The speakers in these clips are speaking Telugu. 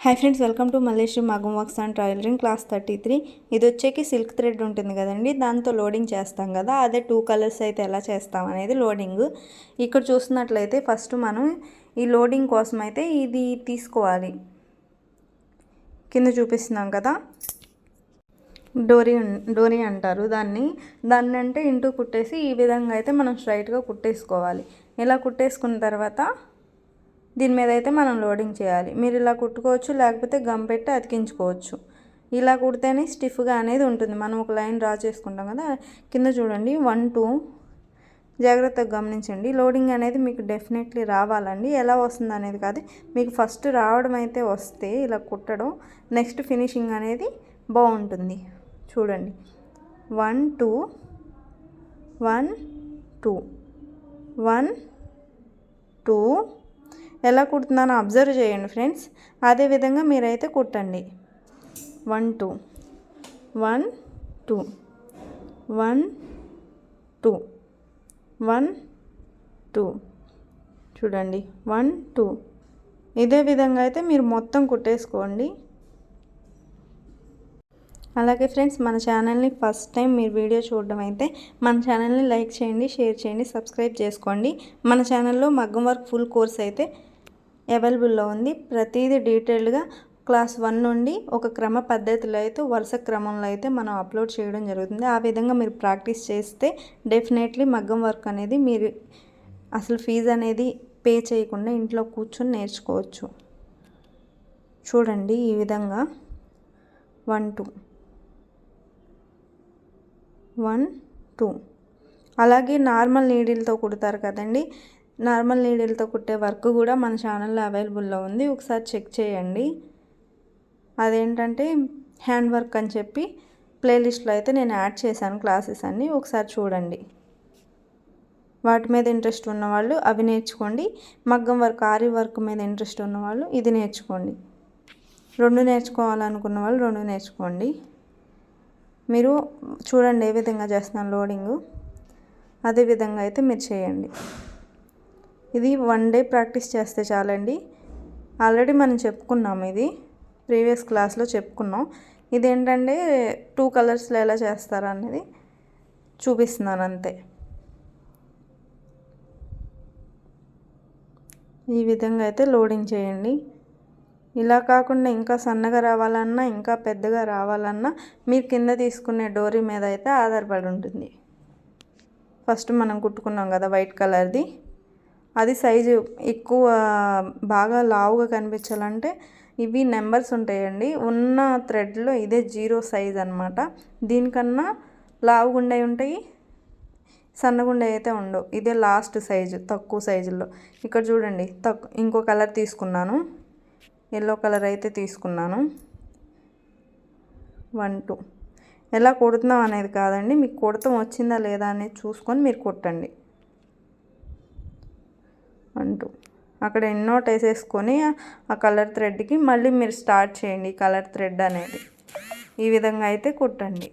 Hi friends, welcome to Malleswari మగ్గం వర్క్స్ అండ్ టైలరింగ్ క్లాస్ 33. ఇది వచ్చేకి సిల్క్ థ్రెడ్ ఉంటుంది కదండి, దాంతో లోడింగ్ చేస్తాం కదా. అదే 2 కలర్స్ అయితే ఎలా చేస్తాం అనేది లోడింగ్. ఇక్కడ చూస్తున్నట్లయితే ఫస్ట్ మనం ఈ లోడింగ్ కోసం అయితే ఇది తీసుకోవాలి. కింద చూపిస్తున్నాం కదా, డోరీ అంటారు దాన్ని అంటే ఇంటూ కుట్టేసి ఈ విధంగా అయితే మనం స్ట్రైట్గా కుట్టేసుకోవాలి. ఇలా కుట్టేసుకున్న తర్వాత దీని మీద అయితే మనం లోడింగ్ చేయాలి. మీరు ఇలా కుట్టుకోవచ్చు, లేకపోతే గమ్ పెట్టి అతికించుకోవచ్చు. ఇలా కుడితేనే స్టిఫ్గా అనేది ఉంటుంది. మనం ఒక లైన్ డ్రా చేసుకుంటాం కదా, కింద చూడండి 1 2 జాగ్రత్తగా గమనించండి. లోడింగ్ అనేది మీకు డెఫినెట్లీ రావాలండి. ఎలా వస్తుంది అనేది కాదు, మీకు ఫస్ట్ రావడం అయితే వస్తే ఇలా కుట్టడం, నెక్స్ట్ ఫినిషింగ్ అనేది బాగుంటుంది. చూడండి 1 2 1 2 1 2 ఎలా కుడుతున్నానో అబ్జర్వ్ చేయండి ఫ్రెండ్స్. అదేవిధంగా మీరైతే కుట్టండి. 1 2 1 2 1 2 1 2 చూడండి 1 2. ఇదే విధంగా అయితే మీరు మొత్తం కుట్టేసుకోండి. అలాగే ఫ్రెండ్స్, మన ఛానల్ని ఫస్ట్ టైం మీరు వీడియో చూడడం అయితే మన ఛానల్ని లైక్ చేయండి, షేర్ చేయండి, సబ్స్క్రైబ్ చేసుకోండి. మన ఛానల్లో మగ్గం వర్క్ ఫుల్ కోర్స్ అయితే అవైలబుల్లో ఉంది. ప్రతిదీ డీటెయిల్డ్గా క్లాస్ 1 నుండి ఒక క్రమ పద్ధతిలో అయితే వరుస క్రమంలో అయితే మనం అప్లోడ్ చేయడం జరుగుతుంది. ఆ విధంగా మీరు ప్రాక్టీస్ చేస్తే డెఫినెట్లీ మగ్గం వర్క్ అనేది మీరు అసలు ఫీజు అనేది పే చేయకుండా ఇంట్లో కూర్చొని నేర్చుకోవచ్చు. చూడండి ఈ విధంగా 1 2 1 2. అలాగే నార్మల్ నీడిల్తో కుడతారు కదండి, నార్మల్ నీడిల్తో కుట్టే వర్క్ కూడా మన ఛానల్లో అవైలబుల్లో ఉంది. ఒకసారి చెక్ చేయండి. అదేంటంటే హ్యాండ్ వర్క్ అని చెప్పి ప్లేలిస్ట్లో అయితే నేను యాడ్ చేశాను క్లాసెస్ అన్నీ, ఒకసారి చూడండి. వాటి మీద ఇంట్రెస్ట్ ఉన్నవాళ్ళు అవి నేర్చుకోండి. మగ్గం వర్క్, ఆరి వర్క్ మీద ఇంట్రెస్ట్ ఉన్నవాళ్ళు ఇది నేర్చుకోండి. 2 నేర్చుకోవాలనుకున్న వాళ్ళు 2 నేర్చుకోండి. మీరు చూడండి ఏ విధంగా చేస్తున్నాను లోడింగు, అదే విధంగా అయితే మీరు చేయండి. ఇది 1 డే ప్రాక్టీస్ చేస్తే చాలండి. ఆల్రెడీ మనం చెప్పుకున్నాం, ఇది ప్రీవియస్ క్లాస్లో చెప్పుకున్నాం. ఇదేంటంటే 2 కలర్స్లో ఎలా చేస్తారు అనేది చూపిస్తున్నాను అంతే. ఈ విధంగా అయితే లోడింగ్ చేయండి. ఇలా కాకుండా ఇంకా సన్నగా రావాలన్నా, ఇంకా పెద్దగా రావాలన్నా మీరు కింద తీసుకునే డోరీ మీద అయితే ఆధారపడి ఉంటుంది. ఫస్ట్ మనం కుట్టుకున్నాం కదా వైట్ కలర్ది, అది సైజు ఎక్కువ బాగా లావుగా కనిపించాలంటే ఇవి నెంబర్స్ ఉంటాయండి. ఉన్న థ్రెడ్లో ఇదే 0 సైజ్ అనమాట. దీనికన్నా లావుగుండే ఉంటాయి, సన్నగుండే అయితే ఉండవు. ఇదే లాస్ట్ సైజు, తక్కువ సైజుల్లో. ఇక్కడ చూడండి, ఇంకో కలర్ తీసుకున్నాను, ఎల్లో కలర్ అయితే తీసుకున్నాను. 1 2. ఎలా కుడుతున్నాం అనేది కాదండి, మీకు కుడతాం వచ్చిందా లేదా అనేది చూసుకొని మీరు కుట్టండి. 1 2. అక్కడ ఎన్నోట్ వేసేసుకొని ఆ కలర్ థ్రెడ్కి మళ్ళీ మీరు స్టార్ట్ చేయండి. కలర్ థ్రెడ్ అనేది ఈ విధంగా అయితే కుట్టండి.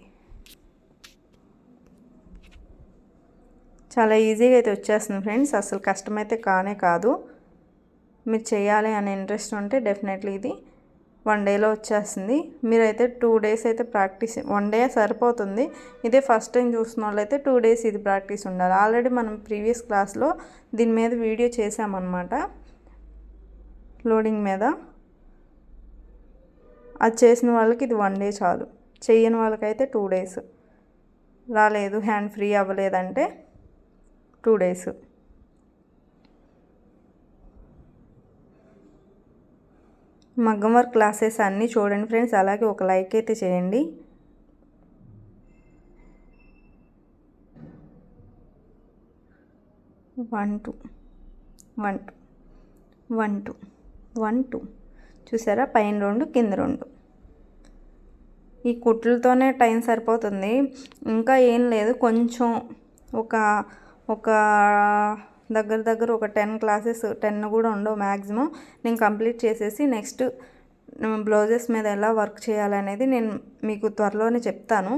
చాలా ఈజీగా అయితే వచ్చేస్తుంది ఫ్రెండ్స్, అసలు కష్టమైతే కానే కాదు. మీరు చేయాలి అనే ఇంట్రెస్ట్ ఉంటే డెఫినెట్లీ ఇది 1 డేలో వచ్చేస్తుంది. మీరైతే 2 డేస్ అయితే ప్రాక్టీస్, 1 డే సరిపోతుంది. ఇదే ఫస్ట్ టైం చూస్తున్న వాళ్ళైతే 2 డేస్ ఇది ప్రాక్టీస్ ఉండాలి. ఆల్రెడీ మనం ప్రీవియస్ క్లాస్లో దీని మీద వీడియో చేసామన్నమాట, లోడింగ్ మీద. అది చేసిన వాళ్ళకి ఇది 1 డే చాలు, చేయని వాళ్ళకైతే 2 డేస్. రాలేదు, హ్యాండ్ ఫ్రీ అవ్వలేదంటే 2 డేస్. మగ్గం వర్క్ క్లాసెస్ అన్నీ చూడండి ఫ్రెండ్స్. అలాగే ఒక లైక్ అయితే చేయండి. వన్ టూ 1 2 చూసారా, పైన 2 కింద 2. ఈ కుట్లతోనే టైం సరిపోతుంది, ఇంకా ఏం లేదు. కొంచెం ఒక దగ్గర ఒక 10 క్లాసెస్, 10 కూడా ఉండవు మ్యాక్సిమం, నేను కంప్లీట్ చేసేసి నెక్స్ట్ బ్లౌజెస్ మీద ఎలా వర్క్ చేయాలనేది నేను మీకు త్వరలోనే చెప్తాను.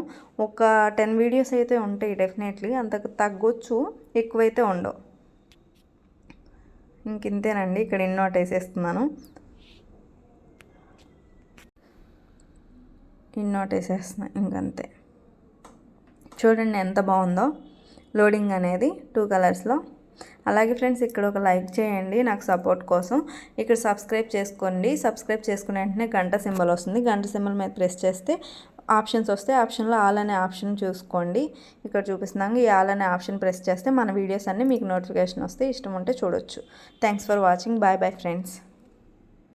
ఒక 10 వీడియోస్ అయితే ఉంటాయి డెఫినెట్లీ, అంతకు తగ్గొచ్చు, ఎక్కువైతే ఉండవు. ఇంకంతేనండి. ఇక్కడ ఇన్నోట్ వేసేస్తున్నాను. ఇన్నోట్ వేసేస్తున్నా ఇంకంతే. చూడండి ఎంత బాగుందో లోడింగ్ అనేది 2 కలర్స్లో. అలాగే ఫ్రెండ్స్ ఇక్కడ ఒక లైక్ చేయండి నాకు సపోర్ట్ కోసం. ఇక్కడ సబ్స్క్రైబ్ చేసుకోండి. సబ్స్క్రైబ్ చేసుకున్న వెంటనే గంట సింబల్ వస్తుంది. గంట సింబల్ మీద ప్రెస్ చేస్తే ఆప్షన్స్ వస్తే ఆప్షన్లో ఆల్ అనే ఆప్షన్ చూసుకోండి. ఇక్కడ చూపిస్తున్నాను ఈ ఆల్ అనే ఆప్షన్ ప్రెస్ చేస్తే మన వీడియోస్ అన్నీ మీకు నోటిఫికేషన్ వస్తే ఇష్టం ఉంటే చూడొచ్చు. Thanks for watching. Bye bye friends.